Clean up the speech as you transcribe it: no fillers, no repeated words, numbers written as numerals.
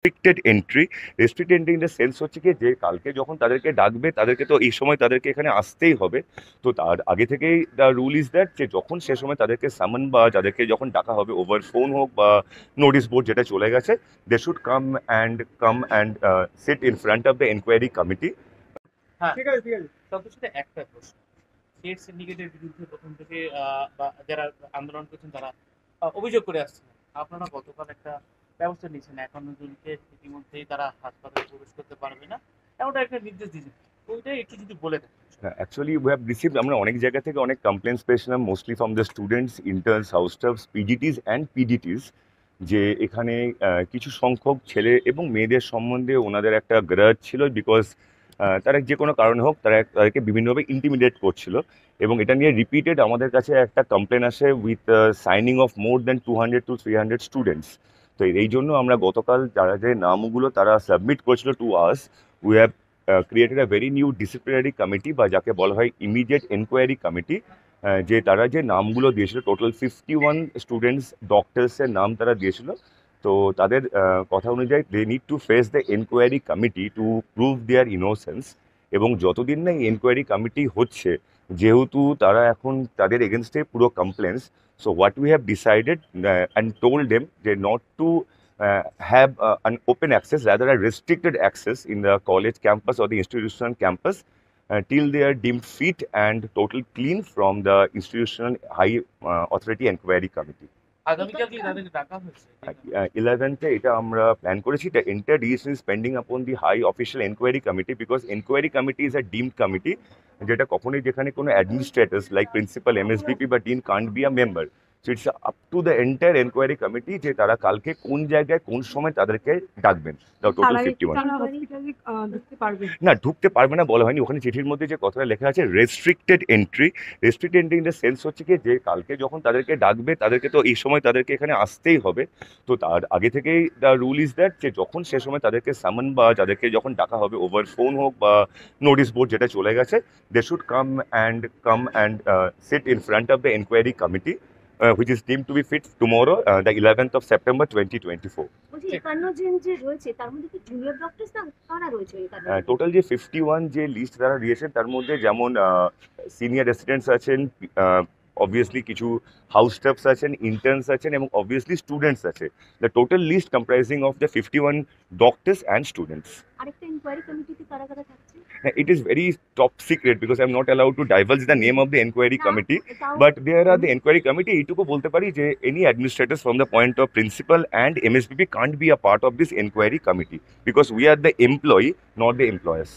Restricted entry. Restricted entry in the sense হচ্ছে কি যে কালকে যখন তাদেরকে ডাকবে তাদেরকে তো এই সময় তাদেরকে এখানে আসতেই হবে। তো তার আগে থেকেই দ্য রুল ইজ দ্যাট যে যখন সে সময় তাদেরকে সামন বা তাদেরকে যখন ডাকা হবে ওভার ফোন হোক বা নোটিশ বোর্ড যেটা চলে গেছে, they should come and sit in front of the enquiry committee. হ্যাঁ, ঠিক আছে। সবকিছু সাথে একটা প্রশ্ন। স্টেট সিন্ডিকেটের বিরুদ্ধে প্রথম থেকে বা যারা আন্দোলন করছেন তারা অভিযোগ করে আসছেন। আপনারা গতকাল একটা ব্যবস্থা নিয়েছেন। ৫১ জনকে ইতিমধ্যেই তারা হাসপাতালে প্রবেশ করতে পারবে না। এমনটা একটা নির্দেশ দিয়েছেন। ওইটাই একটু যদি বলে দেন। অ্যাকচুয়ালি উই হ্যাভ রিসিভড, আমরা অনেক জায়গা থেকে অনেক কমপ্লেন্টস পেয়েছিলাম, mostly from the students, interns, house staffs, PGTs and PDTs, যে এখানে কিছু সংখ্যক ছেলে এবং মেয়েদের সম্বন্ধে ওনাদের একটা গ্রাজ ছিল, বিকজ তারা যে কোনো কারণে হোক তাদেরকে বিভিন্নভাবে ইন্টিমিডেট করছিল। এবং এটা নিয়ে রিপিটেড আমাদের কাছে একটা কমপ্লেন আসে with signing off more than 200 to 300 students. তো এই জন্য আমরা গতকাল যারা যে নামগুলো তারা সাবমিট করেছিল to us, we have created a very new disciplinary committee বা যাকে বলা হয় ইমিডিয়েট এনকোয়ারি কমিটি। যে তারা যে নামগুলো দিয়েছিল, টোটাল 51 স্টুডেন্টস ডক্টরসের নাম তারা দিয়েছিল। তো তাদের কথা অনুযায়ী they need to face the enquiry committee to prove their innocence. এবং যতদিন না এই এনকোয়ারি কমিটি হচ্ছে, যেহেতু তারা এখন তাদের এগেনস্টে পুরো complaints, so what we have decided and told them যে not to have an open access, rather a restricted access in the college campus or the institutional campus till they are deemed fit and total clean from the institutional high authority inquiry committee. আগামীকাল কি তাদেরকে ডাকা হয়েছে? 11th এটা আমরা plan করেছি। The entire decision is pending upon the high official inquiry committee because inquiry committee is a deemed committee, যেটা কখনোই যেখানে কোনো administrators like principal, MSBP বা dean can't be a member. So it's up to the entire inquiry committee যে তারা কালকে কোন জায়গায় কোন সময় তাদেরকে ডাকবেন। The total 51 না, ঢুকতে পারবে না বলা হয়নি, ওখানে চিঠির মধ্যে যে কথাটা লেখা আছে restricted entry. Restricted entry in the sense হচ্ছে কি যে কালকে যখন তাদেরকে ডাকবে তাদেরকে তো এই সময় তাদেরকে এখানে আসতেই হবে। তো তার আগে থেকেই দ্য রুল ইজ দ্যাট যে যখন সে সময় তাদেরকে সামন বা তাদেরকে যখন ডাকা হবে ওভার ফোন হোক বা নোটিশ বোর্ড যেটা চলে গেছে, they should come and sit in front of the enquiry committee which is deemed to be fit tomorrow, the 11th of September 2024. Total যে 51 যে লিস্ট তারা দিয়েছেন তার মধ্যে যেমন সিনিয়র রেসিডেন্টস আছেন, অবভিয়াসলি কিছু হাউস স্টাফস আছেন, ইন্টার্নস আছেন এবং অবভিয়াসলি স্টুডেন্টস আছে। The total list comprising of the 51 doctors and students. It is very top secret because I'm not allowed to divulge the name of the inquiry committee, but there are the inquiry committee এইটুকু বলতে পারি যে any administrators from the point of principal and MSBP can't be a part of this inquiry committee because we are the employee, not the employers.